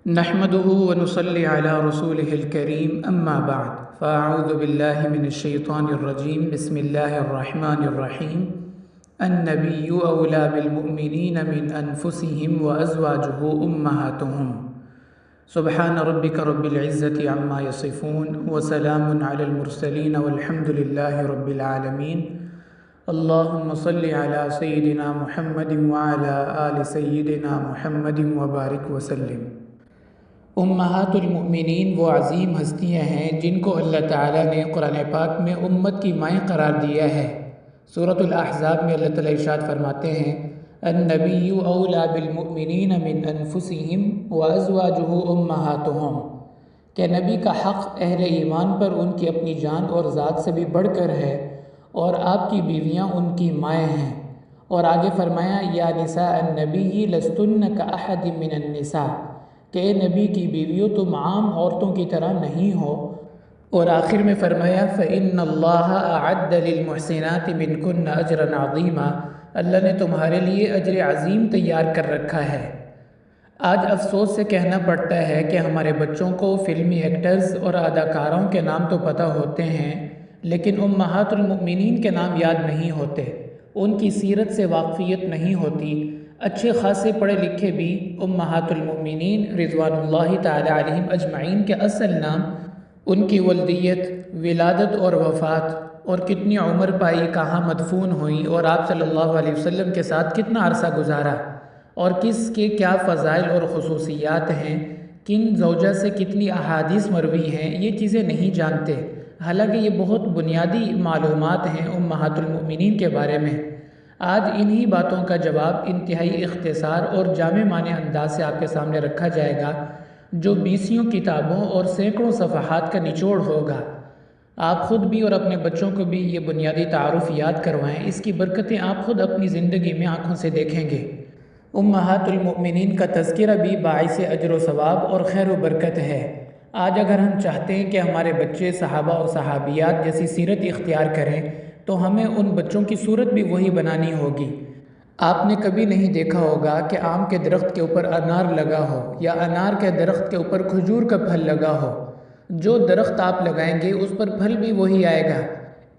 نحمده ونصلي على رسوله الكريم أما بعد فأعوذ بالله من الشيطان الرجيم بسم الله الرحمن الرحيم النبي أولى بالمؤمنين من أنفسهم وأزواجه أمهاتهم سبحان ربك رب العزة عما يصفون وسلام على المرسلين والحمد لله رب العالمين اللهم صل على سيدنا محمد وعلى آل سيدنا محمد وبارك وسلم۔ امہات المؤمنین وہ عظیم ہستیاں ہیں جن کو اللہ تعالیٰ نے قرآن پاک میں امت کی مائیں قرار دیا ہے۔ سورۃ الاحزاب میں اللہ تعالیٰ ارشاد فرماتے ہیں النبی اولیٰ بالمؤمنین من انفسہم وازواجہ امہاتہم، کہ نبی کا حق اہل ایمان پر ان کی اپنی جان اور ذات سے بھی بڑھ کر ہے، اور آپ کی بیویاں ان کی مائیں ہیں۔ اور آگے فرمایا یا نساء النبی لستن کاحد من النساء، کہ اے نبی کی بیویوں تم عام عورتوں کی طرح نہیں ہو۔ اور آخر میں فرمایا فإن اللہ اعد للمحسنات منکن اجرا عظیما، اللہ نے تمہارے لیے اجر عظیم تیار کر رکھا ہے۔ آج افسوس سے کہنا پڑتا ہے کہ ہمارے بچوں کو فلمی ایکٹرز اور اداکاروں کے نام تو پتہ ہوتے ہیں، لیکن امہات المؤمنین کے نام یاد نہیں ہوتے، ان کی سیرت سے واقفیت نہیں ہوتی۔ اچھے خاصے پڑھے لکھے بھی امہات المؤمنین رضوان اللہ تعالی علیہم اجمعین کے اصل نام، ان کی ولدیت، ولادت اور وفات، اور کتنی عمر پائی، کہاں مدفون ہوئی، اور آپ صلی اللہ علیہ وسلم کے ساتھ کتنا عرصہ گزارا، اور کس کے کیا فضائل اور خصوصیات ہیں، کن زوجہ سے کتنی احادیث مروی ہیں، یہ چیزیں نہیں جانتے، حالانکہ یہ بہت بنیادی معلومات ہیں امہات المؤمنین کے بارے میں۔ آج انہی باتوں کا جواب انتہائی اختصار اور جامع معنی انداز سے آپ کے سامنے رکھا جائے گا، جو 20 کتابوں اور سینکڑوں صفحات کا نچوڑ ہوگا۔ آپ خود بھی اور اپنے بچوں کو بھی یہ بنیادی تعارف یاد کروائیں، اس کی برکتیں آپ خود اپنی زندگی میں آنکھوں سے دیکھیں گے۔ امہات المؤمنین کا تذکرہ بھی باعث اجر و ثواب اور خیر و برکت ہے۔ آج اگر ہم چاہتے ہیں کہ ہمارے بچے صحابہ اور صحابیات جیسی سیرت اختیار کریں تو ہمیں ان بچوں کی صورت بھی وہی بنانی ہوگی۔ آپ نے کبھی نہیں دیکھا ہوگا کہ آم کے درخت کے اوپر انار لگا ہو، یا انار کے درخت کے اوپر کھجور کا پھل لگا ہو۔ جو درخت آپ لگائیں گے اس پر پھل بھی وہی آئے گا۔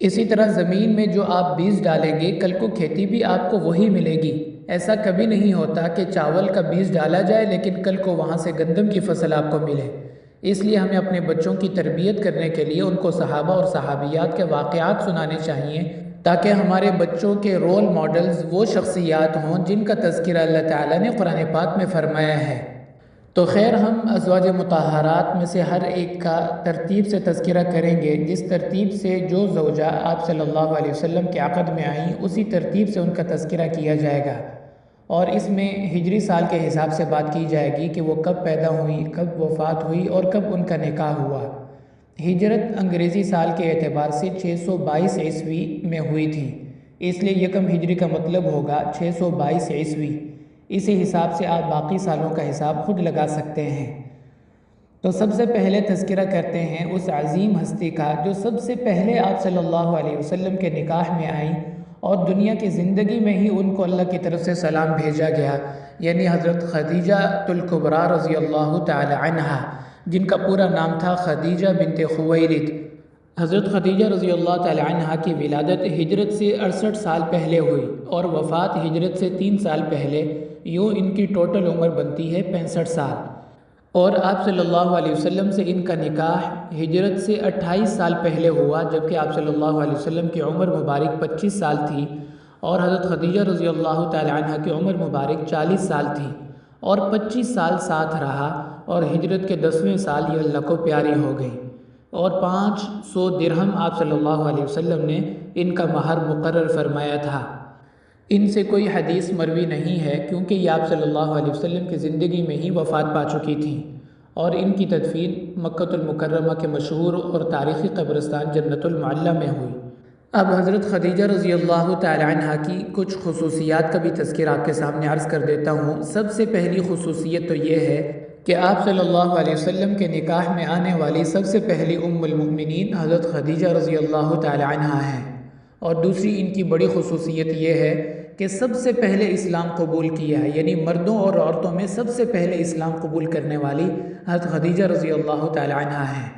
اسی طرح زمین میں جو آپ بیج ڈالیں گے کل کو کھیتی بھی آپ کو وہی ملے گی۔ ایسا کبھی نہیں ہوتا کہ چاول کا بیج ڈالا جائے لیکن کل کو وہاں سے گندم کی فصل آپ کو ملے۔ اس لیے ہمیں اپنے بچوں کی تربیت کرنے کے لیے ان کو صحابہ اور صحابیات کے واقعات سنانے چاہیے، تاکہ ہمارے بچوں کے رول ماڈلز وہ شخصیات ہوں جن کا تذکرہ اللہ تعالیٰ نے قرآن پاک میں فرمایا ہے۔ تو خیر، ہم ازواج مطہرات میں سے ہر ایک کا ترتیب سے تذکرہ کریں گے، جس ترتیب سے جو زوجہ آپ صلی اللہ علیہ وسلم کے عقد میں آئیں اسی ترتیب سے ان کا تذکرہ کیا جائے گا، اور اس میں ہجری سال کے حساب سے بات کی جائے گی کہ وہ کب پیدا ہوئی، کب وفات ہوئی اور کب ان کا نکاح ہوا۔ ہجرت انگریزی سال کے اعتبار سے 622 عیسوی میں ہوئی تھی، اس لیے یکم ہجری کا مطلب ہوگا 622 عیسوی۔ اسی حساب سے آپ باقی سالوں کا حساب خود لگا سکتے ہیں۔ تو سب سے پہلے تذکرہ کرتے ہیں اس عظیم ہستی کا جو سب سے پہلے آپ صلی اللہ علیہ وسلم کے نکاح میں آئیں، اور دنیا کی زندگی میں ہی ان کو اللہ کی طرف سے سلام بھیجا گیا، یعنی حضرت خدیجہ الکبریٰ رضی اللہ تعالی عنہا، جن کا پورا نام تھا خدیجہ بنت خویلد۔ حضرت خدیجہ رضی اللہ تعالی عنہا کی ولادت ہجرت سے 68 سال پہلے ہوئی، اور وفات ہجرت سے 3 سال پہلے، یوں ان کی ٹوٹل عمر بنتی ہے 65 سال۔ اور آپ صلی اللہ علیہ وسلم سے ان کا نکاح ہجرت سے 28 سال پہلے ہوا، جبکہ آپ صلی اللہ علیہ وسلم کی عمر مبارک 25 سال تھی، اور حضرت خدیجہ رضی اللہ تعالی عنہ کی عمر مبارک 40 سال تھی، اور 25 سال ساتھ رہا، اور ہجرت کے 10ویں سال یہ اللہ کو پیاری ہو گئی، اور 500 درہم آپ صلی اللہ علیہ وسلم نے ان کا مہر مقرر فرمایا تھا۔ ان سے کوئی حدیث مروی نہیں ہے کیونکہ یہ آپ صلی اللہ علیہ وسلم کی زندگی میں ہی وفات پا چکی تھیں، اور ان کی تدفین مکہ المکرمہ کے مشہور اور تاریخی قبرستان جنت المعلی میں ہوئی۔ اب حضرت خدیجہ رضی اللہ تعالی عنہا کی کچھ خصوصیات کا بھی تذکرہ آپ کے سامنے عرض کر دیتا ہوں۔ سب سے پہلی خصوصیت تو یہ ہے کہ آپ صلی اللہ علیہ وسلم کے نکاح میں آنے والی سب سے پہلی ام المؤمنین حضرت خدیجہ رضی اللہ تعالی عنہا ہیں، اور دوسری ان کی بڑی خصوصیت یہ ہے کہ سب سے پہلے اسلام قبول کیا ہے، یعنی مردوں اور عورتوں میں سب سے پہلے اسلام قبول کرنے والی حضرت خدیجہ رضی اللہ تعالی عنہ ہیں۔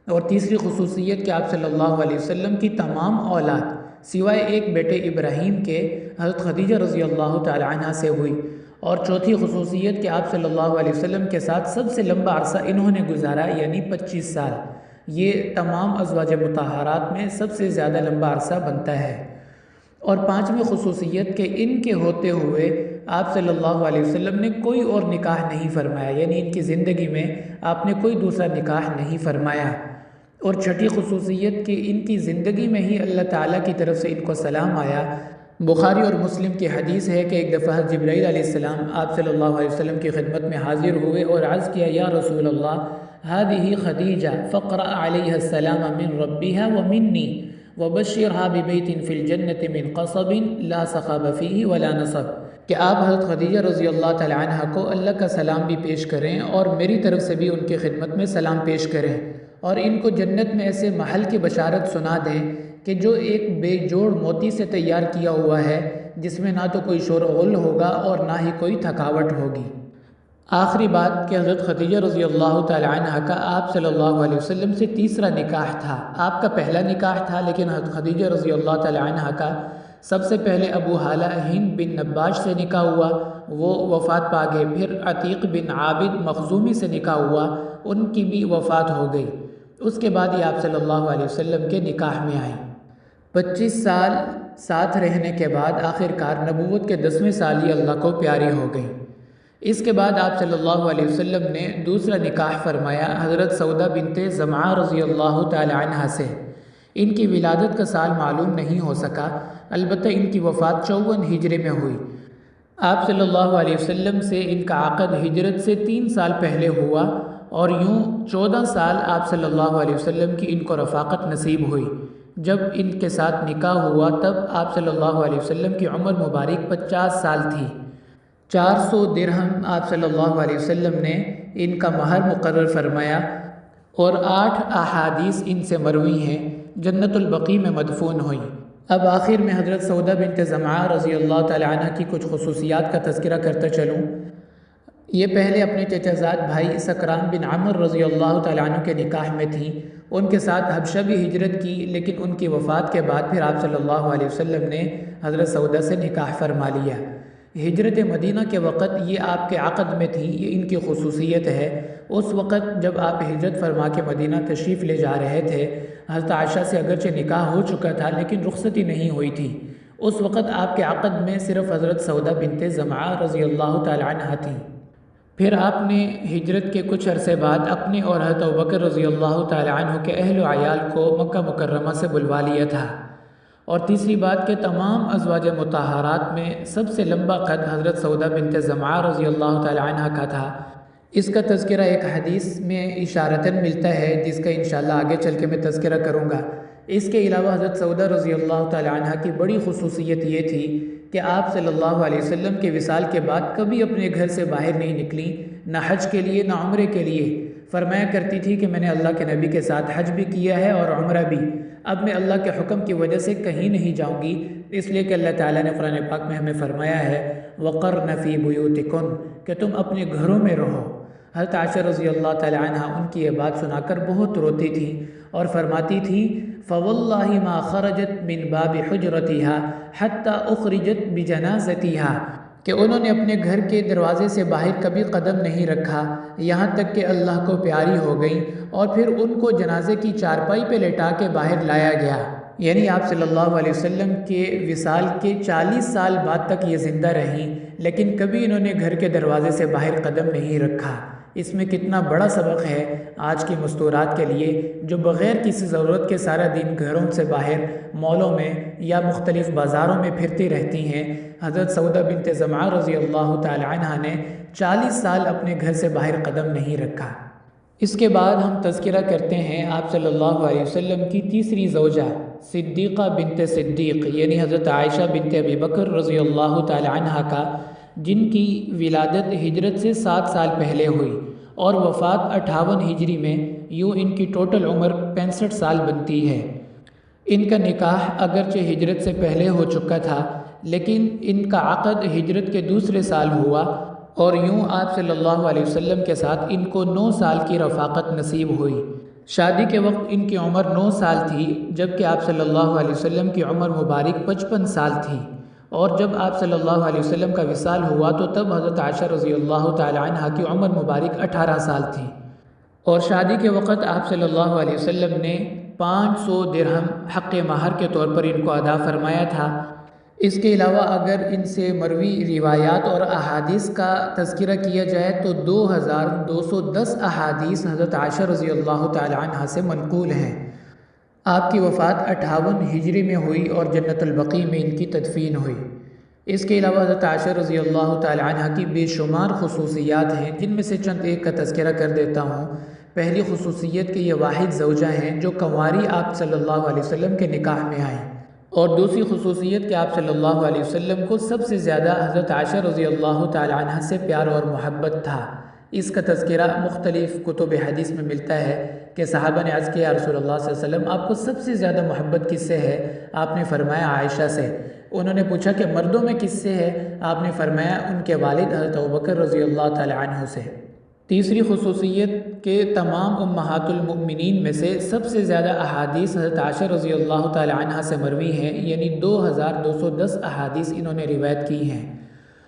اور تیسری خصوصیت کہ آپ صلی اللہ علیہ وسلم کی تمام اولاد سوائے ایک بیٹے ابراہیم کے حضرت خدیجہ رضی اللہ تعالی عنہ سے ہوئی۔ اور چوتھی خصوصیت کہ آپ صلی اللہ علیہ وسلم کے ساتھ سب سے لمبا عرصہ انہوں نے گزارا، یعنی 25 سال۔ یہ تمام ازواج مطہرات میں سب سے زیادہ لمبا عرصہ بنتا ہے۔ اور پانچویں خصوصیت کہ ان کے ہوتے ہوئے آپ صلی اللہ علیہ وسلم نے کوئی اور نکاح نہیں فرمایا، یعنی ان کی زندگی میں آپ نے کوئی دوسرا نکاح نہیں فرمایا۔ اور چھٹی خصوصیت کہ ان کی زندگی میں ہی اللہ تعالیٰ کی طرف سے ان کو سلام آیا۔ بخاری اور مسلم کی حدیث ہے کہ ایک دفعہ جبرائیل علیہ السلام آپ صلی اللہ علیہ وسلم کی خدمت میں حاضر ہوئے اور عرض کیا، یا رسول اللہ هذه خدیجہ فقرأ علیہ السلام من ربها ومنی وبشرها ببیت فی الجنة من قصب لا صخب فیہ ولا نصب، کہ آپ حضرت خدیجہ رضی اللہ تعالی عنہ کو اللہ کا سلام بھی پیش کریں اور میری طرف سے بھی ان کی خدمت میں سلام پیش کریں، اور ان کو جنت میں ایسے محل کی بشارت سنا دیں کہ جو ایک بے جوڑ موتی سے تیار کیا ہوا ہے، جس میں نہ تو کوئی شور و غل ہوگا اور نہ ہی کوئی تھکاوٹ ہوگی۔ آخری بات کہ حضرت خدیجہ رضی اللہ تعالی عنہ کا آپ صلی اللہ علیہ وسلم سے تیسرا نکاح تھا۔ آپ کا پہلا نکاح تھا، لیکن حضرت خدیجہ رضی اللہ تعالی عنہ کا سب سے پہلے ابو حالہ ہند بن نباش سے نکاح ہوا، وہ وفات پا گئے۔ پھر عتیق بن عابد مخزومی سے نکاح ہوا، ان کی بھی وفات ہو گئی۔ اس کے بعد ہی آپ صلی اللہ علیہ وسلم کے نکاح میں آئیں۔ 25 سال ساتھ رہنے کے بعد آخر کار نبوت کے 10ویں سال ہی اللہ کو پیاری ہو گئی۔ اس کے بعد آپ صلی اللہ علیہ وسلم نے دوسرا نکاح فرمایا حضرت سودہ بنت زمعہ رضی اللہ تعالی عنہ سے۔ ان کی ولادت کا سال معلوم نہیں ہو سکا، البتہ ان کی وفات 54 ہجری میں ہوئی۔ آپ صلی اللہ علیہ وسلم سے ان کا عقد ہجرت سے 3 سال پہلے ہوا، اور یوں 14 سال آپ صلی اللہ علیہ وسلم کی ان کو رفاقت نصیب ہوئی۔ جب ان کے ساتھ نکاح ہوا تب آپ صلی اللہ علیہ وسلم کی عمر مبارک 50 سال تھی۔ 400 درہم آپ صلی اللہ علیہ وسلم نے ان کا مہر مقرر فرمایا، اور 8 احادیث ان سے مروی ہیں، جنت البقیع میں مدفون ہوئیں۔ اب آخر میں حضرت سودہ بنت زمعہ رضی اللہ تعالی عنہ کی کچھ خصوصیات کا تذکرہ کرتا چلوں۔ یہ پہلے اپنے چچا زاد بھائی سکران بن عمر رضی اللہ تعالی عنہ کے نکاح میں تھیں۔ ان کے ساتھ حبشہ بھی ہجرت کی، لیکن ان کی وفات کے بعد پھر آپ صلی اللہ علیہ وسلم نے حضرت سودہ سے نکاح فرما لیا۔ ہجرت مدینہ کے وقت یہ آپ کے عقد میں تھی، یہ ان کی خصوصیت ہے۔ اس وقت جب آپ ہجرت فرما کے مدینہ تشریف لے جا رہے تھے، حضرت عائشہ سے اگرچہ نکاح ہو چکا تھا لیکن رخصتی نہیں ہوئی تھی۔ اس وقت آپ کے عقد میں صرف حضرت سودہ بنت زمعہ رضی اللہ تعالی عنہ تھیں۔ پھر آپ نے ہجرت کے کچھ عرصے بعد اپنے اور حضرت ابوبکر رضی اللہ تعالی عنہ کے اہل و عیال کو مکہ مکرمہ سے بلوا لیا تھا۔ اور تیسری بات کہ تمام ازواج مطہرات میں سب سے لمبا قد حضرت سودہ بنت زمعہ رضی اللہ تعالی عنہ کا تھا۔ اس کا تذکرہ ایک حدیث میں اشارتاً ملتا ہے، جس کا انشاءاللہ آگے چل کے میں تذکرہ کروں گا۔ اس کے علاوہ حضرت سودہ رضی اللہ تعالی عنہ کی بڑی خصوصیت یہ تھی کہ آپ صلی اللہ علیہ وسلم کے وصال کے بعد کبھی اپنے گھر سے باہر نہیں نکلیں، نہ حج کے لیے نہ عمرے کے لیے۔ فرمایا کرتی تھی کہ میں نے اللہ کے نبی کے ساتھ حج بھی کیا ہے اور عمرہ بھی، اب میں اللہ کے حکم کی وجہ سے کہیں نہیں جاؤں گی، اس لیے کہ اللہ تعالیٰ نے قرآن پاک میں ہمیں فرمایا ہے وَقَرْنَ فِي بُيُوتِكُنَّ، کہ تم اپنے گھروں میں رہو۔ حضرت عائشہ رضی اللہ تعالی عنہ ان کی یہ بات سنا کر بہت روتی تھی اور فرماتی تھی فَوَاللَّهِ مَا خَرَجَتْ مِن بَابِ حُجْرَتِهَا حَتَّى أُخْرِجَتْ بِجَنَازَتِهَا، کہ انہوں نے اپنے گھر کے دروازے سے باہر کبھی قدم نہیں رکھا یہاں تک کہ اللہ کو پیاری ہو گئیں، اور پھر ان کو جنازے کی چارپائی پہ لٹا کے باہر لایا گیا۔ یعنی آپ صلی اللہ علیہ وسلم کے وصال کے 40 سال بعد تک یہ زندہ رہیں، لیکن کبھی انہوں نے گھر کے دروازے سے باہر قدم نہیں رکھا۔ اس میں کتنا بڑا سبق ہے آج کی مستورات کے لیے، جو بغیر کسی ضرورت کے سارا دن گھروں سے باہر مالوں میں یا مختلف بازاروں میں پھرتی رہتی ہیں۔ حضرت سودہ بنت زمعہ رضی اللہ تعالی عنہ نے 40 سال اپنے گھر سے باہر قدم نہیں رکھا۔ اس کے بعد ہم تذکرہ کرتے ہیں آپ صلی اللہ علیہ وسلم کی تیسری زوجہ صدیقہ بنت صدیق، یعنی حضرت عائشہ بنت ابی بکر رضی اللہ تعالی عنہ کا، جن کی ولادت ہجرت سے 7 سال پہلے ہوئی اور وفات 58 ہجری میں، یوں ان کی ٹوٹل عمر 65 سال بنتی ہے۔ ان کا نکاح اگرچہ ہجرت سے پہلے ہو چکا تھا، لیکن ان کا عقد ہجرت کے دوسرے سال ہوا، اور یوں آپ صلی اللہ علیہ وسلم کے ساتھ ان کو 9 سال کی رفاقت نصیب ہوئی۔ شادی کے وقت ان کی عمر 9 سال تھی، جبکہ آپ صلی اللہ علیہ وسلم کی عمر مبارک 55 سال تھی، اور جب آپ صلی اللہ علیہ وسلم کا وصال ہوا تو تب حضرت عائشہ رضی اللہ تعالی عنہ کی عمر مبارک 18 سال تھی، اور شادی کے وقت آپ صلی اللہ علیہ وسلم نے 500 درہم حق مہر کے طور پر ان کو ادا فرمایا تھا۔ اس کے علاوہ اگر ان سے مروی روایات اور احادیث کا تذکرہ کیا جائے تو 2210 احادیث حضرت عائشہ رضی اللہ تعالی عنہ سے منقول ہیں۔ آپ کی وفات 58 ہجری میں ہوئی اور جنت البقیع میں ان کی تدفین ہوئی۔ اس کے علاوہ حضرت عائشہ رضی اللہ تعالی عنہ کی بے شمار خصوصیات ہیں، جن میں سے چند ایک کا تذکرہ کر دیتا ہوں۔ پہلی خصوصیت کہ یہ واحد زوجہ ہیں جو کنواری آپ صلی اللہ علیہ وسلم کے نکاح میں آئیں، اور دوسری خصوصیت کہ آپ صلی اللہ علیہ وسلم کو سب سے زیادہ حضرت عائشہ رضی اللہ تعالی عنہ سے پیار اور محبت تھا۔ اس کا تذکرہ مختلف کتب حدیث میں ملتا ہے کہ صحابہ نے عرض کیا یا رسول اللہ صلی اللہ علیہ وسلم آپ کو سب سے زیادہ محبت کس سے ہے؟ آپ نے فرمایا عائشہ سے۔ انہوں نے پوچھا کہ مردوں میں کس سے ہے؟ آپ نے فرمایا ان کے والد حضرت ابوبکر رضی اللہ تعالی عنہ سے۔ تیسری خصوصیت کہ تمام امہات المؤمنین میں سے سب سے زیادہ احادیث حضرت عائشہ رضی اللہ تعالی عنہ سے مروی ہیں، یعنی 2210 احادیث انہوں نے روایت کی ہیں۔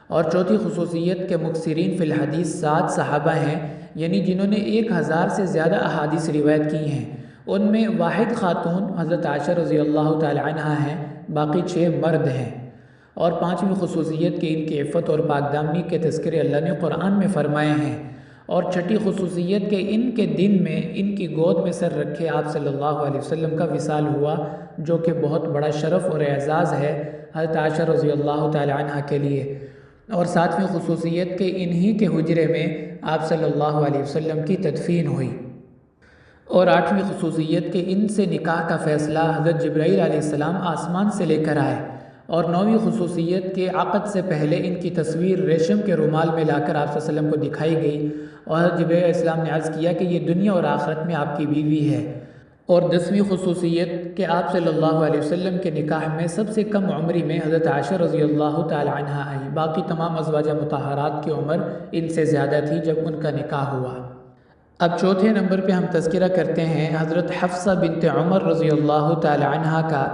اور چوتھی خصوصیت کہ مکثرین فی الحدیث 7 صحابہ ہیں، یعنی جنہوں نے 1000 سے زیادہ احادیث روایت کی ہیں۔ ان میں واحد خاتون حضرت عائشہ رضی اللہ تعالی عنہ ہیں، باقی 6 مرد ہیں۔ اور پانچویں خصوصیت کہ ان کی عفت اور پاکدامنی کے تذکرے اللہ نے قرآن میں فرمائے ہیں۔ اور چھٹی خصوصیت کہ ان کے دن میں ان کی گود میں سر رکھے آپ صلی اللہ علیہ وسلم کا وصال ہوا، جو کہ بہت بڑا شرف اور اعزاز ہے حضرت عائشہ رضی اللہ تعالی عنہ کے لیے۔ اور ساتویں خصوصیت کہ انہی کے حجرے میں آپ صلی اللہ علیہ وسلم کی تدفین ہوئی۔ اور آٹھویں خصوصیت کہ ان سے نکاح کا فیصلہ حضرت جبرائیل علیہ السلام آسمان سے لے کر آئے۔ اور نویں خصوصیت کہ عقد سے پہلے ان کی تصویر ریشم کے رومال میں لا کر آپ صلی اللہ علیہ وسلم کو دکھائی گئی، اور حضرت جبرائیل علیہ السلام نے عرض کیا کہ یہ دنیا اور آخرت میں آپ کی بیوی ہے۔ اور 10ویں خصوصیت کہ آپ صلی اللہ علیہ وسلم کے نکاح میں سب سے کم عمری میں حضرت عائشہ رضی اللہ تعالی عنہ آئی، باقی تمام ازواج مطہرات کی عمر ان سے زیادہ تھی جب ان کا نکاح ہوا۔ اب چوتھے نمبر پہ ہم تذکرہ کرتے ہیں حضرت حفصہ بنت عمر رضی اللہ تعالی عنہ کا،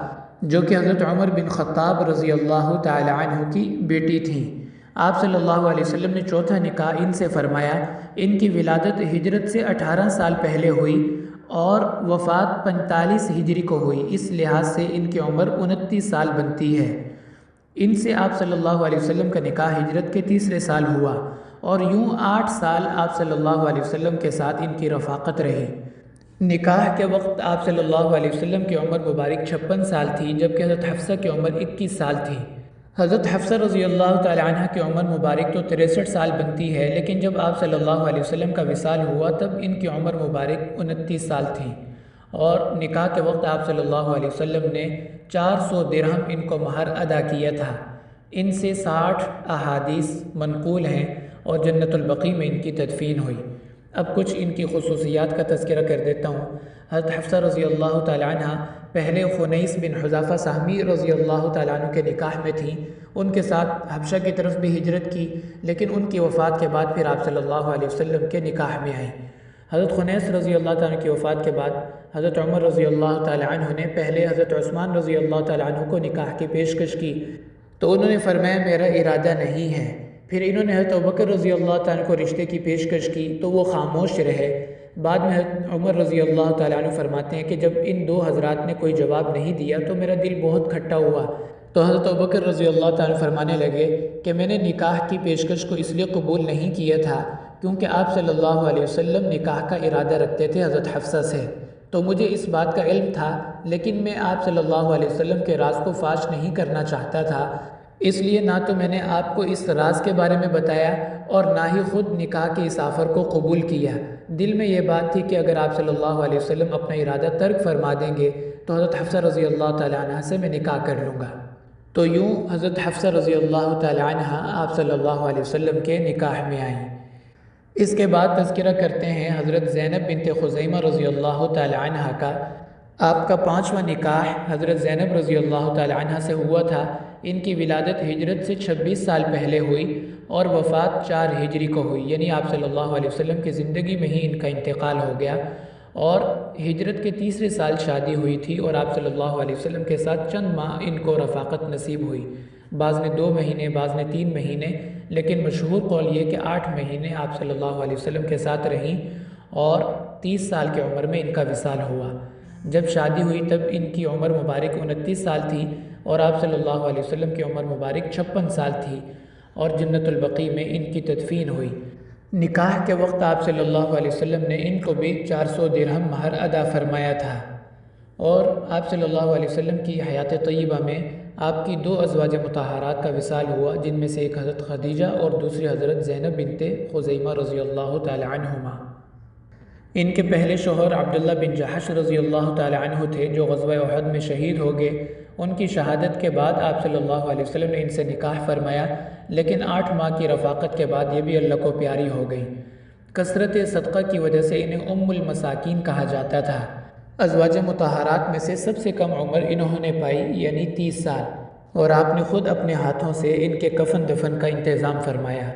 جو کہ حضرت عمر بن خطاب رضی اللہ تعالی عنہ کی بیٹی تھیں۔ آپ صلی اللہ علیہ وسلم نے چوتھا نکاح ان سے فرمایا۔ ان کی ولادت ہجرت سے 18 سال پہلے ہوئی اور وفات 45 ہجری کو ہوئی، اس لحاظ سے ان کی عمر 29 سال بنتی ہے۔ ان سے آپ صلی اللہ علیہ وسلم کا نکاح ہجرت کے تیسرے سال ہوا، اور یوں 8 سال آپ صلی اللہ علیہ وسلم کے ساتھ ان کی رفاقت رہی۔ نکاح کے وقت آپ صلی اللہ علیہ وسلم کی عمر مبارک 56 سال تھی، جبکہ حضرت حفصہ کی عمر 21 سال تھی۔ حضرت حفصہ رضی اللہ تعالی عنہ کی عمر مبارک تو 63 سال بنتی ہے، لیکن جب آپ صلی اللہ علیہ وسلم کا وصال ہوا تب ان کی عمر مبارک 29 سال تھی، اور نکاح کے وقت آپ صلی اللہ علیہ وسلم نے 400 درہم ان کو مہر ادا کیا تھا۔ ان سے 60 احادیث منقول ہیں، اور جنت البقیع میں ان کی تدفین ہوئی۔ اب کچھ ان کی خصوصیات کا تذکرہ کر دیتا ہوں۔ حضرت حفصہ رضی اللہ تعالی عنہ پہلے خنیس بن حذافہ سہمی رضی اللہ تعالیٰ عنہ کے نکاح میں تھیں۔ ان کے ساتھ حبشہ کی طرف بھی ہجرت کی، لیکن ان کی وفات کے بعد پھر آپ صلی اللہ علیہ وسلم کے نکاح میں آئیں۔ حضرت خنیس رضی اللہ تعالیٰ عنہ کی وفات کے بعد حضرت عمر رضی اللہ تعالیٰ عنہ نے پہلے حضرت عثمان رضی اللہ تعالیٰ عنہ کو نکاح کی پیشکش کی، تو انہوں نے فرمایا میرا ارادہ نہیں ہے۔ پھر انہوں نے حضرت ابوبکر رضی اللہ تعالیٰ عنہ کو رشتے کی پیشکش کی تو وہ خاموش رہے۔ بعد میں حضرت عمر رضی اللہ تعالیٰ عنہ فرماتے ہیں کہ جب ان دو حضرات نے کوئی جواب نہیں دیا تو میرا دل بہت کھٹا ہوا، تو حضرت ابوبکر رضی اللہ تعالیٰ عنہ فرمانے لگے کہ میں نے نکاح کی پیشکش کو اس لیے قبول نہیں کیا تھا کیونکہ آپ صلی اللہ علیہ وسلم نکاح کا ارادہ رکھتے تھے حضرت حفصہ سے، تو مجھے اس بات کا علم تھا، لیکن میں آپ صلی اللہ علیہ وسلم کے راز کو فاش نہیں کرنا چاہتا تھا، اس لیے نہ تو میں نے آپ کو اس راز کے بارے میں بتایا اور نہ ہی خود نکاح کے اس آفر کو قبول کیا۔ دل میں یہ بات تھی کہ اگر آپ صلی اللہ علیہ وسلم اپنا ارادہ ترک فرما دیں گے تو حضرت حفصہ رضی اللہ تعالیٰ عنہ سے میں نکاح کر لوں گا۔ تو یوں حضرت حفصہ رضی اللہ تعالیٰ عنہ آپ صلی اللہ علیہ وسلم کے نکاح میں آئیں۔ اس کے بعد تذکرہ کرتے ہیں حضرت زینب بنت خزیمہ رضی اللہ تعالیٰ عنہ کا۔ آپ کا 5واں نکاح حضرت زینب رضی اللہ تعالی عنہ سے ہوا تھا۔ ان کی ولادت ہجرت سے 26 سال پہلے ہوئی اور وفات 4 ہجری کو ہوئی، یعنی آپ صلی اللہ علیہ وسلم کی زندگی میں ہی ان کا انتقال ہو گیا، اور ہجرت کے 3 سال شادی ہوئی تھی، اور آپ صلی اللہ علیہ وسلم کے ساتھ چند ماہ ان کو رفاقت نصیب ہوئی۔ بعض نے 2 مہینے، بعض نے 3 مہینے، لیکن مشہور قول یہ کہ 8 مہینے آپ صلی اللہ علیہ وسلم کے ساتھ رہیں، اور 30 سال کی عمر میں ان کا وصال ہوا۔ جب شادی ہوئی تب ان کی عمر مبارک 29 سال تھی، اور آپ صلی اللہ علیہ وسلم کی عمر مبارک 56 سال تھی، اور جنت البقیع میں ان کی تدفین ہوئی۔ نکاح کے وقت آپ صلی اللہ علیہ وسلم نے ان کو بھی 400 درہم مہر ادا فرمایا تھا، اور آپ صلی اللہ علیہ وسلم کی حیات طیبہ میں آپ کی 2 ازواج مطہرات کا وصال ہوا، جن میں سے ایک حضرت خدیجہ اور دوسری حضرت زینب بنت خزیمہ رضی اللہ تعالی عنہما۔ ان کے پہلے شوہر عبداللہ بن جحش رضی اللہ تعالی عنہ تھے، جو غزوہ احد میں شہید ہو گئے۔ ان کی شہادت کے بعد آپ صلی اللہ علیہ وسلم نے ان سے نکاح فرمایا، لیکن 8 ماہ کی رفاقت کے بعد یہ بھی اللہ کو پیاری ہو گئی۔ کثرت صدقہ کی وجہ سے انہیں ام المساکین کہا جاتا تھا۔ ازواج مطہرات میں سے سب سے کم عمر انہوں نے پائی، یعنی 30 سال، اور آپ نے خود اپنے ہاتھوں سے ان کے کفن دفن کا انتظام فرمایا۔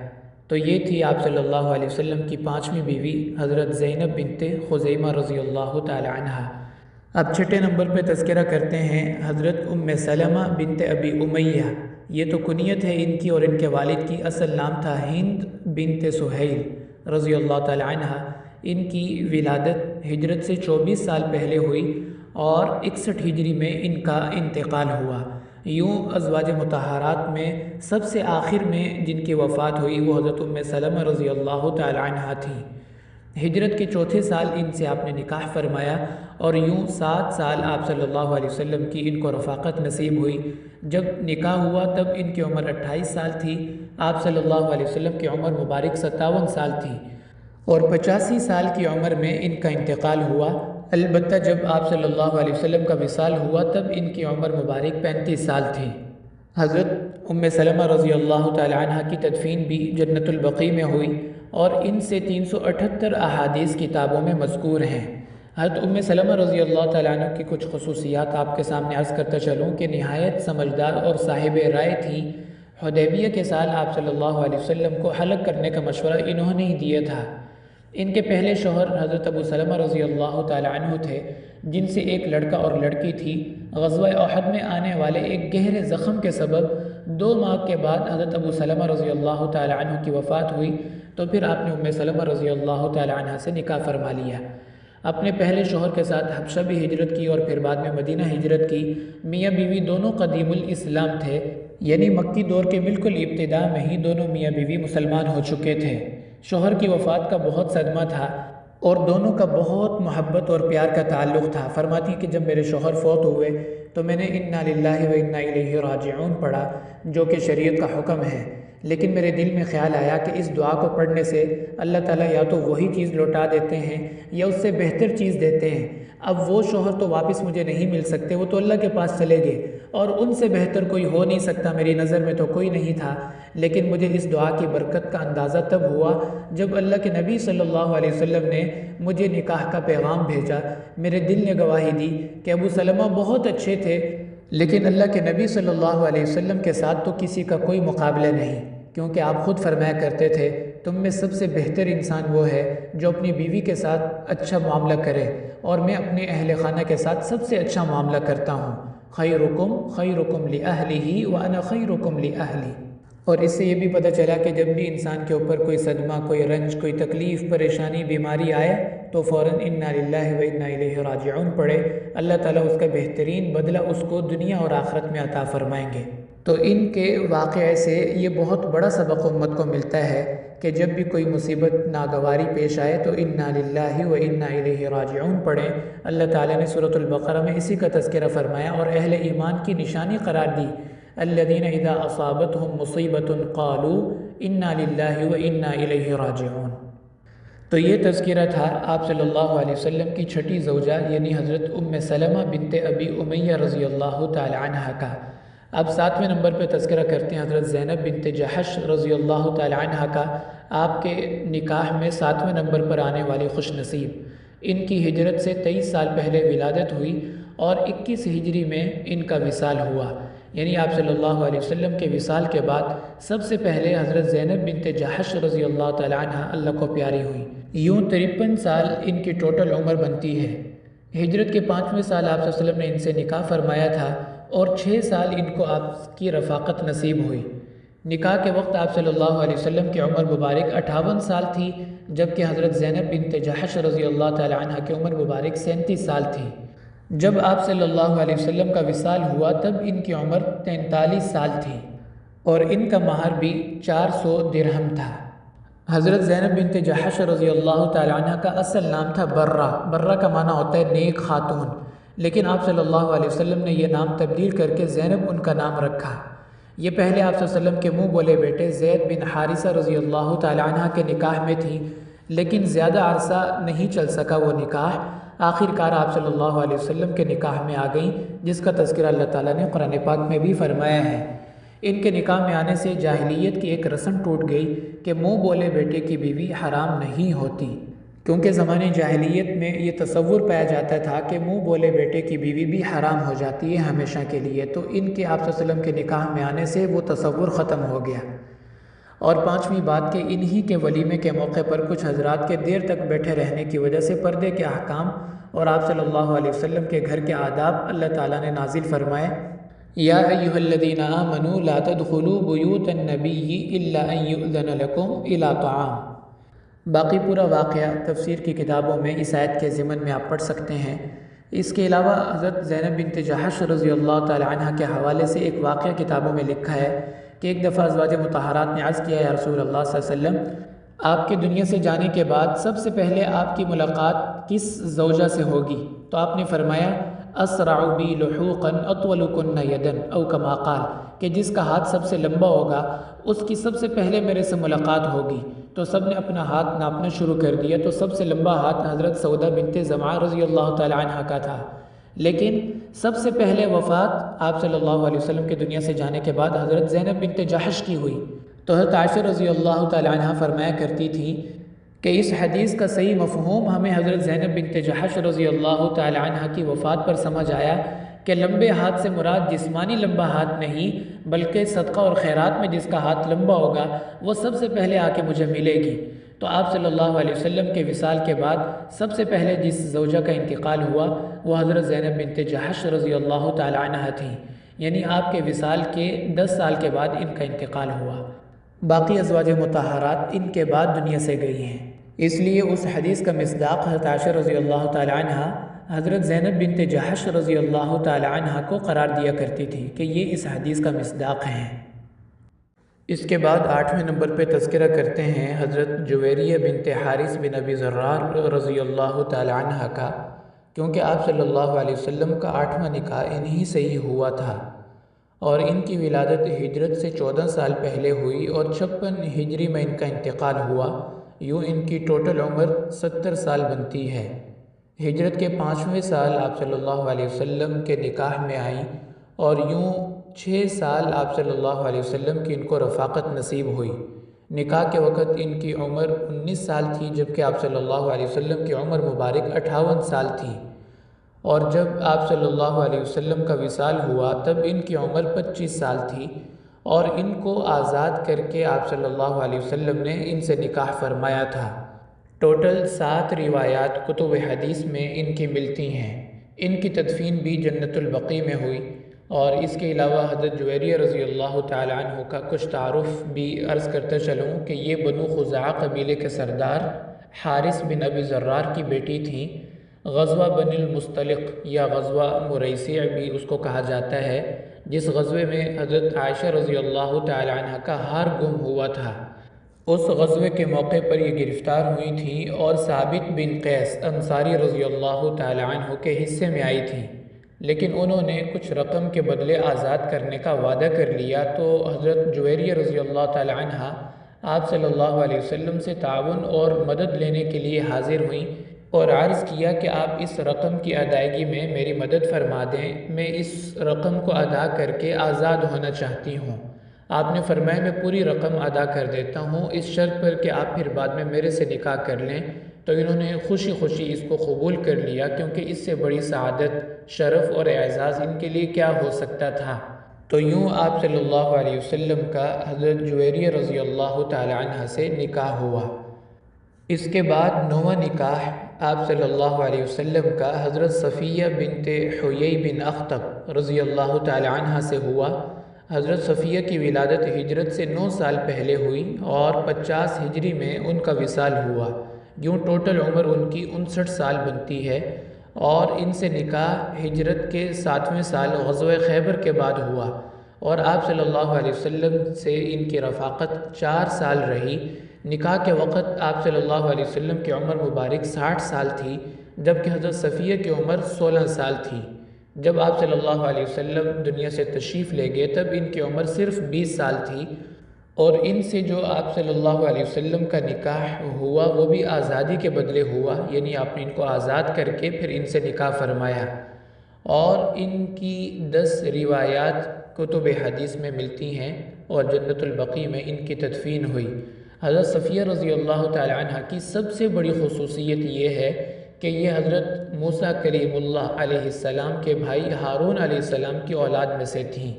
تو یہ تھی آپ صلی اللہ علیہ وسلم کی 5ویں بیوی حضرت زینب بنت خزیمہ رضی اللہ تعالی عنہ۔ اب 6 نمبر پہ تذکرہ کرتے ہیں حضرت ام سلمہ بنت ابی امیہ۔ یہ تو کنیت ہے ان کی، اور ان کے والد کی اصل نام تھا ہند بنت سہیل رضی اللہ تعالی عنہ۔ ان کی ولادت ہجرت سے 24 سال پہلے ہوئی، اور 61 ہجری میں ان کا انتقال ہوا۔ یوں ازواج مطہرات میں سب سے آخر میں جن کی وفات ہوئی وہ حضرت ام سلمہ رضی اللہ تعالی عنہ تھی۔ ہجرت کے 4تھے سال ان سے آپ نے نکاح فرمایا، اور یوں 7 سال آپ صلی اللہ علیہ وسلم کی ان کو رفاقت نصیب ہوئی۔ جب نکاح ہوا تب ان کی عمر 28 سال تھی، آپ صلی اللہ علیہ وسلم کی عمر مبارک 57 سال تھی، اور 85 سال کی عمر میں ان کا انتقال ہوا۔ البتہ جب آپ صلی اللہ علیہ وسلم کا وصال ہوا تب ان کی عمر مبارک 35 سال تھی۔ حضرت ام سلمہ رضی اللہ تعالی عنہ کی تدفین بھی جنت البقیع میں ہوئی، اور ان سے 378 احادیث کتابوں میں مذکور ہیں۔ حضرت ام سلمہ رضی اللہ تعالی عنہ کی کچھ خصوصیات آپ کے سامنے عرض کرتا چلوں کہ نہایت سمجھدار اور صاحب رائے تھی۔ حدیبیہ کے سال آپ صلی اللہ علیہ وسلم کو حلق کرنے کا مشورہ انہوں نے ہی دیا تھا۔ ان کے پہلے شوہر حضرت ابو سلمہ رضی اللہ تعالی عنہ تھے، جن سے ایک لڑکا اور لڑکی تھی۔ غزوہ احد میں آنے والے ایک گہرے زخم کے سبب 2 ماہ کے بعد حضرت ابو سلمہ رضی اللہ تعالی عنہ کی وفات ہوئی، تو پھر آپ نے ام سلمہ رضی اللہ تعالی عنہ سے نکاح فرما لیا۔ اپنے پہلے شوہر کے ساتھ حبشہ بھی ہجرت کی، اور پھر بعد میں مدینہ ہجرت کی۔ میاں بیوی دونوں قدیم الاسلام تھے، یعنی مکی دور کے بالکل ابتداء میں ہی دونوں میاں بیوی مسلمان ہو چکے تھے۔ شوہر کی وفات کا بہت صدمہ تھا، اور دونوں کا بہت محبت اور پیار کا تعلق تھا۔ فرماتی کہ جب میرے شوہر فوت ہوئے تو میں نے انا للہ و انا الیہ راجعون پڑھا، جو کہ شریعت کا حکم ہے، لیکن میرے دل میں خیال آیا کہ اس دعا کو پڑھنے سے اللہ تعالیٰ یا تو وہی چیز لوٹا دیتے ہیں یا اس سے بہتر چیز دیتے ہیں۔ اب وہ شوہر تو واپس مجھے نہیں مل سکتے، وہ تو اللہ کے پاس چلے گئے، اور ان سے بہتر کوئی ہو نہیں سکتا، میری نظر میں تو کوئی نہیں تھا۔ لیکن مجھے اس دعا کی برکت کا اندازہ تب ہوا جب اللہ کے نبی صلی اللہ علیہ وسلم نے مجھے نکاح کا پیغام بھیجا۔ میرے دل نے گواہی دی کہ ابو سلمہ بہت اچھے تھے، لیکن اللہ کے نبی صلی اللہ علیہ وسلم کے ساتھ تو کسی کا کوئی مقابلہ نہیں، کیونکہ آپ خود فرمایا کرتے تھے تم میں سب سے بہتر انسان وہ ہے جو اپنی بیوی کے ساتھ اچھا معاملہ کرے، اور میں اپنے اہل خانہ کے ساتھ سب سے اچھا معاملہ کرتا ہوں۔ خیرکم خیرکم لأہلہ وانا خیرکم لأہلی۔ اور اس سے یہ بھی پتہ چلا کہ جب بھی انسان کے اوپر کوئی صدمہ، کوئی رنج، کوئی تکلیف، پریشانی، بیماری آئے تو فوراً انا للہ و انا الیہ راجعون پڑھے، اللہ تعالیٰ اس کا بہترین بدلہ اس کو دنیا اور آخرت میں عطا فرمائیں گے۔ تو ان کے واقعے سے یہ بہت بڑا سبق امت کو ملتا ہے کہ جب بھی کوئی مصیبت ناگواری پیش آئے تو انا للہ و انا الیہ راجعون پڑھیں۔ اللہ تعالیٰ نے سورۃ البقرہ میں اسی کا تذکرہ فرمایا اور اہل ایمان کی نشانی قرار دی۔ الذین اذا اصابتهم مصیبۃ قالوا انا للہ و انا الیہ راجعون۔ تو یہ تذکرہ تھا آپ صلی اللہ علیہ وسلم کی چھٹی زوجہ یعنی حضرت ام سلمہ بنت ابی امیہ رضی اللہ تعالی عنہ کا۔ اب 7ویں نمبر پہ تذکرہ کرتے ہیں حضرت زینب بنت جحش رضی اللہ تعالی عنہ کا، آپ کے نکاح میں 7ویں نمبر پر آنے والی خوش نصیب۔ ان کی ہجرت سے 23 سال پہلے ولادت ہوئی اور 21 ہجری میں ان کا وصال ہوا، یعنی آپ صلی اللہ علیہ وسلم کے وصال کے بعد سب سے پہلے حضرت زینب بنت جحش رضی اللہ تعالیٰ عنہ اللہ کو پیاری ہوئی۔ یوں 53 سال ان کی ٹوٹل عمر بنتی ہے۔ ہجرت کے 5ویں سال آپ صلی اللہ علیہ وسلم نے ان سے نکاح فرمایا تھا اور 6 سال ان کو آپ کی رفاقت نصیب ہوئی۔ نکاح کے وقت آپ صلی اللہ علیہ وسلم کی عمر مبارک 58 سال تھی، جبکہ حضرت زینب بنت جحش رضی اللہ تعالیٰ عنہ کی عمر مبارک 37 سال تھی۔ جب آپ صلی اللہ علیہ وسلم کا وصال ہوا تب ان کی عمر 43 سال تھی اور ان کا مہر بھی 400 درہم تھا۔ حضرت زینب بنت جحش رضی اللہ تعالیٰ عنہ کا اصل نام تھا برہ۔ برہ کا معنی ہوتا ہے نیک خاتون، لیکن آپ صلی اللہ علیہ وسلم نے یہ نام تبدیل کر کے زینب ان کا نام رکھا۔ یہ پہلے آپ صلی اللہ علیہ وسلم کے منہ بولے بیٹے زید بن حارثہ رضی اللہ تعالیٰ عنہ کے نکاح میں تھی، لیکن زیادہ عرصہ نہیں چل سکا وہ نکاح۔ آخر کار آپ صلی اللہ علیہ وسلم کے نکاح میں آ گئیں، جس کا تذکرہ اللہ تعالیٰ نے قرآن پاک میں بھی فرمایا ہے۔ ان کے نکاح میں آنے سے جاہلیت کی ایک رسم ٹوٹ گئی کہ منہ بولے بیٹے کی بیوی حرام نہیں ہوتی، کیونکہ زمانے جاہلیت میں یہ تصور پایا جاتا تھا کہ منہ بولے بیٹے کی بیوی بھی حرام ہو جاتی ہے ہمیشہ کے لیے، تو ان کے آپ صلی اللہ علیہ وسلم کے نکاح میں آنے سے وہ تصور ختم ہو گیا۔ اور 5ویں بات کہ انہی کے ولیمے کے موقع پر کچھ حضرات کے دیر تک بیٹھے رہنے کی وجہ سے پردے کے احکام اور آپ صلی اللہ علیہ وسلم کے گھر کے آداب اللہ تعالیٰ نے نازل فرمائے۔ یا ایھا الذین آمنوا لا تدخلوا بیوت النبی الا ان یؤذن لکم الی طعام۔ باقی پورا واقعہ تفسیر کی کتابوں میں اس آیت کے ضمن میں آپ پڑھ سکتے ہیں۔ اس کے علاوہ حضرت زینب بنت جحش رضی اللہ تعالی عنہ کے حوالے سے ایک واقعہ کتابوں میں لکھا ہے کہ ایک دفعہ ازواج مطہرات نے عرض کیا، یا رسول اللہ صلی اللہ علیہ وسلم، آپ کے دنیا سے جانے کے بعد سب سے پہلے آپ کی ملاقات کس زوجہ سے ہوگی؟ تو آپ نے فرمایا اسرع بی لحوقا اطولکن یدن او کما قال، کہ جس کا ہاتھ سب سے لمبا ہوگا اس کی سب سے پہلے میرے سے ملاقات ہوگی۔ تو سب نے اپنا ہاتھ ناپنا شروع کر دیا، تو سب سے لمبا ہاتھ حضرت سودہ بنت زمعہ رضی اللہ تعالی عنہ کا تھا، لیکن سب سے پہلے وفات آپ صلی اللہ علیہ وسلم کے دنیا سے جانے کے بعد حضرت زینب بنت جحش کی ہوئی۔ تو حضرت عائشہ رضی اللہ تعالی عنہ فرمایا کرتی تھی کہ اس حدیث کا صحیح مفہوم ہمیں حضرت زینب بنت جحش رضی اللہ تعالی عنہ کی وفات پر سمجھ آیا کہ لمبے ہاتھ سے مراد جسمانی لمبا ہاتھ نہیں، بلکہ صدقہ اور خیرات میں جس کا ہاتھ لمبا ہوگا وہ سب سے پہلے آ کے مجھے ملے گی۔ تو آپ صلی اللہ علیہ وسلم کے وصال کے بعد سب سے پہلے جس زوجہ کا انتقال ہوا وہ حضرت زینب بنت جحش رضی اللہ تعالی عنہ تھیں، یعنی آپ کے وصال کے 10 سال کے بعد ان کا انتقال ہوا۔ باقی ازواج مطہرات ان کے بعد دنیا سے گئی ہیں، اس لیے اس حدیث کا مصداق حضرت عائشہ رضی اللہ تعالی عنہ حضرت زینب بنت جحش رضی اللہ تعالی عنہ کو قرار دیا کرتی تھی کہ یہ اس حدیث کا مصداق ہیں۔ اس کے بعد 8ویں نمبر پہ تذکرہ کرتے ہیں حضرت جویریہ بنت حارث بن ابی ذرار رضی اللہ تعالی عنہ کا، کیونکہ آپ صلی اللہ علیہ وسلم کا 8واں نکاح انہی سے ہی ہوا تھا اور ان کی ولادت ہجرت سے 14 سال پہلے ہوئی اور 56 ہجری میں ان کا انتقال ہوا۔ یوں ان کی ٹوٹل عمر 70 سال بنتی ہے۔ ہجرت کے 5ویں سال آپ صلی اللہ علیہ وسلم کے نکاح میں آئیں اور یوں 6 سال آپ صلی اللہ علیہ وسلم کی ان کو رفاقت نصیب ہوئی۔ نکاح کے وقت ان کی عمر 19 سال تھی، جبکہ آپ صلی اللہ علیہ وسلم کی عمر مبارک 58 سال تھی، اور جب آپ صلی اللہ علیہ وسلم کا وصال ہوا تب ان کی عمر 25 سال تھی اور ان کو آزاد کر کے آپ صلی اللہ علیہ وسلم نے ان سے نکاح فرمایا تھا۔ ٹوٹل 7 روایات کتب حدیث میں ان کی ملتی ہیں۔ ان کی تدفین بھی جنت البقیع میں ہوئی، اور اس کے علاوہ حضرت جویریہ رضی اللہ تعالی عنہ کا کچھ تعارف بھی عرض کرتا چلوں کہ یہ بنو خزاعہ قبیلے کے سردار حارث بن ابی ذرار کی بیٹی تھیں۔ غزوہ بنی المصطلق یا غزوہ مریسیع بھی اس کو کہا جاتا ہے، جس غزوے میں حضرت عائشہ رضی اللہ تعالی عنہ کا ہار گم ہوا تھا۔ اس غزوے کے موقع پر یہ گرفتار ہوئی تھیں اور ثابت بن قیس انصاری رضی اللہ تعالی عنہ کے حصے میں آئی تھیں، لیکن انہوں نے کچھ رقم کے بدلے آزاد کرنے کا وعدہ کر لیا، تو حضرت جویریہ رضی اللہ تعالی عنہ آپ صلی اللہ علیہ وسلم سے تعاون اور مدد لینے کے لیے حاضر ہوئیں اور عرض کیا کہ آپ اس رقم کی ادائیگی میں میری مدد فرما دیں، میں اس رقم کو ادا کر کے آزاد ہونا چاہتی ہوں۔ آپ نے فرمایا میں پوری رقم ادا کر دیتا ہوں، اس شرط پر کہ آپ پھر بعد میں میرے سے نکاح کر لیں، تو انہوں نے خوشی خوشی اس کو قبول کر لیا، کیونکہ اس سے بڑی سعادت، شرف اور اعزاز ان کے لیے کیا ہو سکتا تھا۔ تو یوں آپ صلی اللہ علیہ وسلم کا حضرت جویریہ رضی اللہ تعالی عنہ سے نکاح ہوا۔ اس کے بعد 9واں نکاح آپ صلی اللہ علیہ وسلم کا حضرت صفیہ بنت حیی بن اخطب رضی اللہ تعالی عنہ سے ہوا۔ حضرت صفیہ کی ولادت ہجرت سے 9 سال پہلے ہوئی اور 50 ہجری میں ان کا وصال ہوا۔ یوں ٹوٹل عمر ان کی 59 سال بنتی ہے، اور ان سے نکاح ہجرت کے 7ویں سال غزوہ خیبر کے بعد ہوا، اور آپ صلی اللہ علیہ وسلم سے ان کی رفاقت 4 سال رہی۔ نکاح کے وقت آپ صلی اللہ علیہ وسلم کی عمر مبارک 60 سال تھی، جبکہ حضرت صفیہ کی عمر 16 سال تھی۔ جب آپ صلی اللہ علیہ وسلم دنیا سے تشریف لے گئے تب ان کی عمر صرف 20 سال تھی، اور ان سے جو آپ صلی اللہ علیہ وسلم کا نکاح ہوا وہ بھی آزادی کے بدلے ہوا، یعنی آپ نے ان کو آزاد کر کے پھر ان سے نکاح فرمایا۔ اور ان کی 10 روایات کتب حدیث میں ملتی ہیں، اور جنت البقیع میں ان کی تدفین ہوئی۔ حضرت صفیہ رضی اللہ تعالی عنہ کی سب سے بڑی خصوصیت یہ ہے کہ یہ حضرت موسیٰ کلیم اللہ علیہ السلام کے بھائی ہارون علیہ السلام کی اولاد میں سے تھیں۔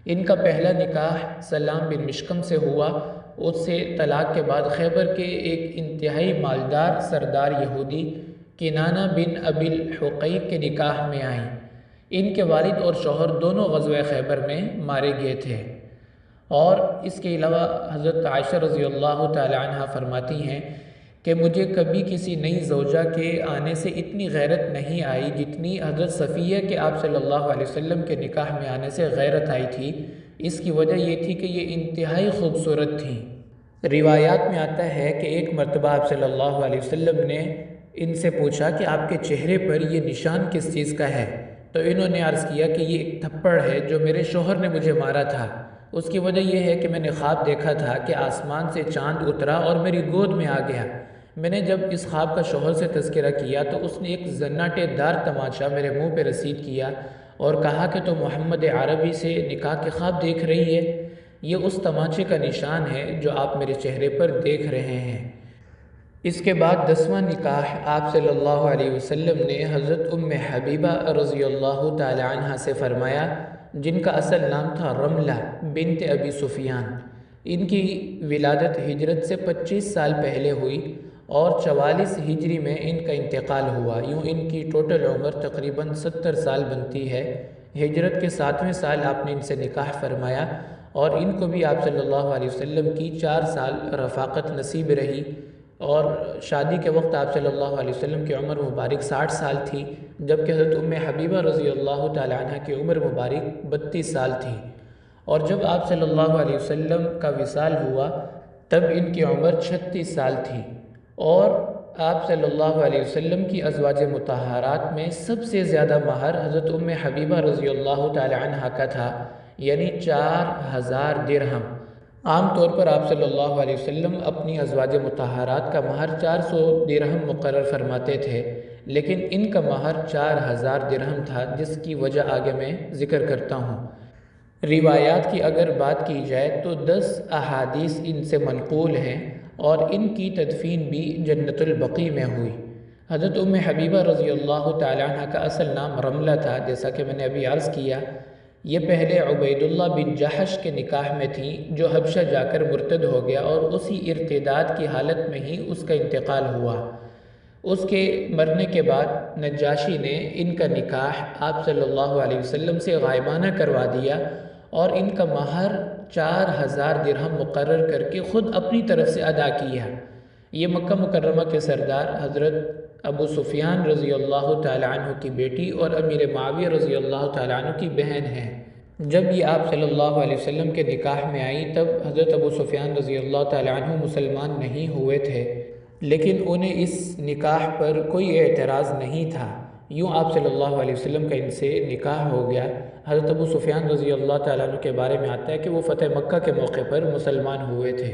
ان کا پہلا نکاح سلام بن مشکم سے ہوا۔ اس سے طلاق کے بعد خیبر کے ایک انتہائی مالدار سردار یہودی کنانہ بن ابی الحقیق کے نکاح میں آئیں۔ ان کے والد اور شوہر دونوں غزوہ خیبر میں مارے گئے تھے۔ اور اس کے علاوہ حضرت عائشہ رضی اللہ تعالی عنہ فرماتی ہیں کہ مجھے کبھی کسی نئی زوجہ کے آنے سے اتنی غیرت نہیں آئی جتنی حضرت صفیہ کے آپ صلی اللہ علیہ وسلم کے نکاح میں آنے سے غیرت آئی تھی۔ اس کی وجہ یہ تھی کہ یہ انتہائی خوبصورت تھیں۔ روایات میں آتا ہے کہ ایک مرتبہ آپ صلی اللہ علیہ وسلم نے ان سے پوچھا کہ آپ کے چہرے پر یہ نشان کس چیز کا ہے؟ تو انہوں نے عرض کیا کہ یہ ایک تھپڑ ہے جو میرے شوہر نے مجھے مارا تھا۔ اس کی وجہ یہ ہے کہ میں نے خواب دیکھا تھا کہ آسمان سے چاند اترا اور میری گود میں آ گیا۔ میں نے جب اس خواب کا شوہر سے تذکرہ کیا تو اس نے ایک زناٹے دار تماچا میرے منہ پہ رسید کیا اور کہا کہ تو محمد عربی سے نکاح کے خواب دیکھ رہی ہے، یہ اس تماچے کا نشان ہے جو آپ میرے چہرے پر دیکھ رہے ہیں۔ اس کے بعد 10واں نکاح آپ صلی اللہ علیہ وسلم نے حضرت ام حبیبہ رضی اللہ تعالی عنہ سے فرمایا، جن کا اصل نام تھا رملہ بنت ابی سفیان۔ ان کی ولادت ہجرت سے 25 سال پہلے ہوئی اور 44 ہجری میں ان کا انتقال ہوا۔ یوں ان کی ٹوٹل عمر تقریباً 70 سال بنتی ہے۔ ہجرت کے 7ویں سال آپ نے ان سے نکاح فرمایا، اور ان کو بھی آپ صلی اللہ علیہ وسلم کی 4 سال رفاقت نصیب رہی، اور شادی کے وقت آپ صلی اللہ علیہ وسلم کی عمر مبارک 60 سال تھی، جبکہ حضرت ام حبیبہ رضی اللہ تعالی عنہ کی عمر مبارک 32 سال تھی۔ اور جب آپ صلی اللہ علیہ وسلم کا وصال ہوا تب ان کی عمر 36 سال تھی، اور آپ صلی اللہ علیہ وسلم کی ازواج مطہرات میں سب سے زیادہ مہر حضرت ام حبیبہ رضی اللہ تعالی عنہ کا تھا، یعنی 4000 درہم۔ عام طور پر آپ صلی اللہ علیہ وسلم اپنی ازواج مطہرات کا مہر 400 درہم مقرر فرماتے تھے، لیکن ان کا مہر 4000 درہم تھا، جس کی وجہ آگے میں ذکر کرتا ہوں۔ روایات کی اگر بات کی جائے تو 10 احادیث ان سے منقول ہیں، اور ان کی تدفین بھی جنت البقیع میں ہوئی۔ حضرت ام حبیبہ رضی اللہ تعالی عنہ کا اصل نام رملہ تھا، جیسا کہ میں نے ابھی عرض کیا۔ یہ پہلے عبید اللہ بن جحش کے نکاح میں تھیں، جو حبشہ جا کر مرتد ہو گیا، اور اسی ارتداد کی حالت میں ہی اس کا انتقال ہوا۔ اس کے مرنے کے بعد نجاشی نے ان کا نکاح آپ صلی اللہ علیہ وسلم سے غائبانہ کروا دیا، اور ان کا مہر 4000 درہم مقرر کر کے خود اپنی طرف سے ادا کیا۔ یہ مکہ مکرمہ کے سردار حضرت ابو سفیان رضی اللہ تعالی عنہ کی بیٹی اور امیر معاویہ رضی اللہ تعالی عنہ کی بہن ہیں۔ جب یہ آپ صلی اللہ علیہ وسلم کے نکاح میں آئی تب حضرت ابو سفیان رضی اللہ تعالی عنہ مسلمان نہیں ہوئے تھے، لیکن انہیں اس نکاح پر کوئی اعتراض نہیں تھا۔ یوں آپ صلی اللہ علیہ وسلم کا ان سے نکاح ہو گیا۔ حضرت ابو سفیان رضی اللہ تعالیٰ عنہ کے بارے میں آتا ہے کہ وہ فتح مکہ کے موقع پر مسلمان ہوئے تھے۔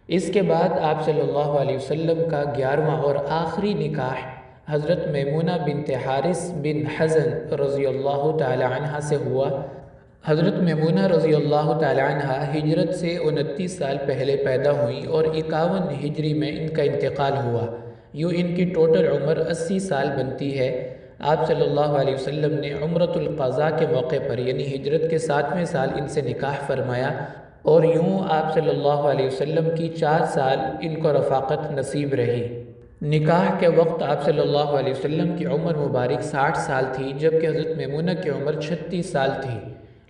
اس کے بعد آپ صلی اللہ علیہ وسلم کا 11واں اور آخری نکاح حضرت میمونہ بنت حارث بن حزن رضی اللہ تعالی عنہ سے ہوا۔ حضرت میمونہ رضی اللہ تعالی عنہ ہجرت سے 29 سال پہلے پیدا ہوئیں اور 51 ہجری میں ان کا انتقال ہوا۔ یوں ان کی ٹوٹل عمر 80 سال بنتی ہے۔ آپ صلی اللہ علیہ وسلم نے عمرۃ القضاء کے موقع پر یعنی ہجرت کے 7ویں سال ان سے نکاح فرمایا، اور یوں آپ صلی اللہ علیہ وسلم کی 4 سال ان کو رفاقت نصیب رہی۔ نکاح کے وقت آپ صلی اللہ علیہ وسلم کی عمر مبارک 60 سال تھی، جبکہ حضرت میمونہ کی عمر 36 سال تھی۔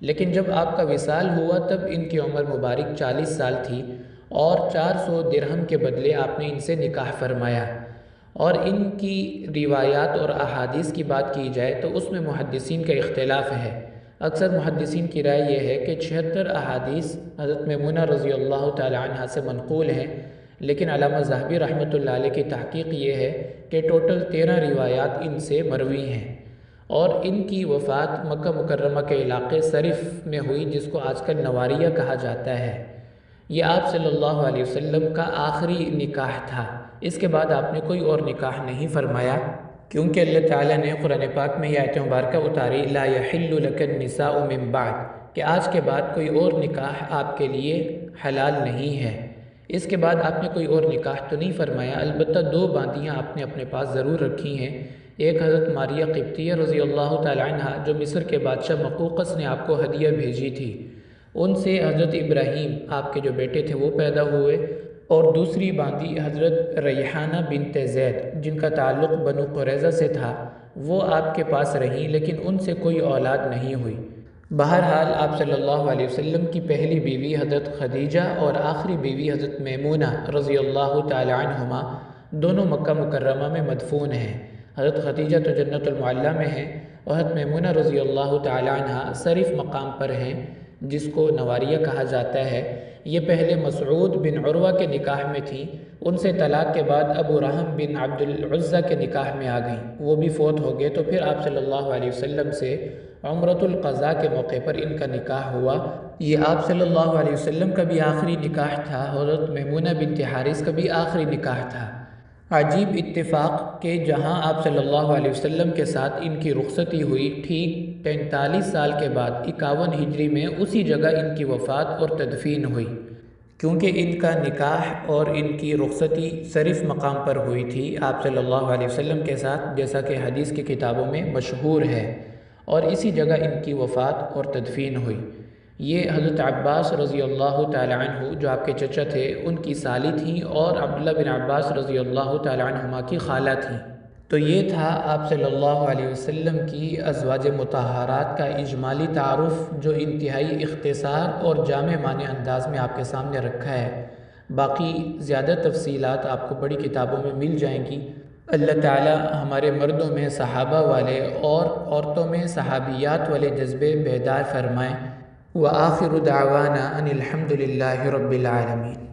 لیکن جب آپ کا وصال ہوا تب ان کی عمر مبارک 40 سال تھی، اور 400 درہم کے بدلے آپ نے ان سے نکاح فرمایا۔ اور ان کی روایات اور احادیث کی بات کی جائے تو اس میں محدثین کا اختلاف ہے۔ اکثر محدثین کی رائے یہ ہے کہ 76 احادیث حضرت میمونہ رضی اللہ تعالی عنہ سے منقول ہیں، لیکن علامہ ذہبی رحمۃ اللہ علیہ کی تحقیق یہ ہے کہ ٹوٹل 13 روایات ان سے مروی ہیں، اور ان کی وفات مکہ مکرمہ کے علاقے صرف میں ہوئی، جس کو آج کل نواریہ کہا جاتا ہے۔ یہ آپ صلی اللہ علیہ وسلم کا آخری نکاح تھا۔ اس کے بعد آپ نے کوئی اور نکاح نہیں فرمایا، کیونکہ اللہ تعالیٰ نے قرآن پاک میں یہ آیت مبارکہ اتاری لا یحل لک النساء من بعد، کہ آج کے بعد کوئی اور نکاح آپ کے لیے حلال نہیں ہے۔ اس کے بعد آپ نے کوئی اور نکاح تو نہیں فرمایا، البتہ 2 باندیاں آپ نے اپنے پاس ضرور رکھی ہیں۔ ایک حضرت ماریہ قبطیہ رضی اللہ تعالی عنہ، جو مصر کے بادشاہ مقوقس نے آپ کو ہدیہ بھیجی تھی، ان سے حضرت ابراہیم آپ کے جو بیٹے تھے وہ پیدا ہوئے، اور دوسری باندی حضرت ریحانہ بنت زید جن کا تعلق بنو قریظہ سے تھا، وہ آپ کے پاس رہیں، لیکن ان سے کوئی اولاد نہیں ہوئی۔ بہرحال آپ صلی اللہ علیہ وسلم کی پہلی بیوی حضرت خدیجہ اور آخری بیوی حضرت میمونہ رضی اللہ تعالی عنہما دونوں مکہ مکرمہ میں مدفون ہیں۔ حضرت خدیجہ تو جنت المعلیٰ میں ہیں، اور حضرت میمونہ رضی اللہ تعالی عنہ صرف مقام پر ہیں، جس کو نواریہ کہا جاتا ہے۔ یہ پہلے مسعود بن عروہ کے نکاح میں تھیں، ان سے طلاق کے بعد ابو رحم بن عبد العزہ کے نکاح میں آ گئیں، وہ بھی فوت ہو گئے، تو پھر آپ صلی اللہ علیہ وسلم سے عمرۃ القضاء کے موقع پر ان کا نکاح ہوا۔ یہ آپ صلی اللہ علیہ وسلم کا بھی آخری نکاح تھا، حضرت میمونہ بنت حارث کا بھی آخری نکاح تھا۔ عجیب اتفاق کہ جہاں آپ صلی اللہ علیہ وسلم کے ساتھ ان کی رخصتی ہوئی، ٹھیک 43 سال کے بعد 51 ہجری میں اسی جگہ ان کی وفات اور تدفین ہوئی، کیونکہ ان کا نکاح اور ان کی رخصتی صرف مقام پر ہوئی تھی آپ صلی اللہ علیہ وسلم کے ساتھ، جیسا کہ حدیث کی کتابوں میں مشہور ہے، اور اسی جگہ ان کی وفات اور تدفین ہوئی۔ یہ حضرت عباس رضی اللہ تعالی عنہ جو آپ کے چچا تھے، ان کی سالی تھیں، اور عبداللہ بن عباس رضی اللہ تعالی عنہما کی خالہ تھیں۔ تو یہ تھا آپ صلی اللہ علیہ وسلم کی ازواج مطہرات کا اجمالی تعارف، جو انتہائی اختصار اور جامع معنی انداز میں آپ کے سامنے رکھا ہے۔ باقی زیادہ تفصیلات آپ کو بڑی کتابوں میں مل جائیں گی۔ اللہ تعالی ہمارے مردوں میں صحابہ والے اور عورتوں میں صحابیات والے جذبے بیدار فرمائیں۔ وآخر دعوانا ان الحمد للہ رب العالمین۔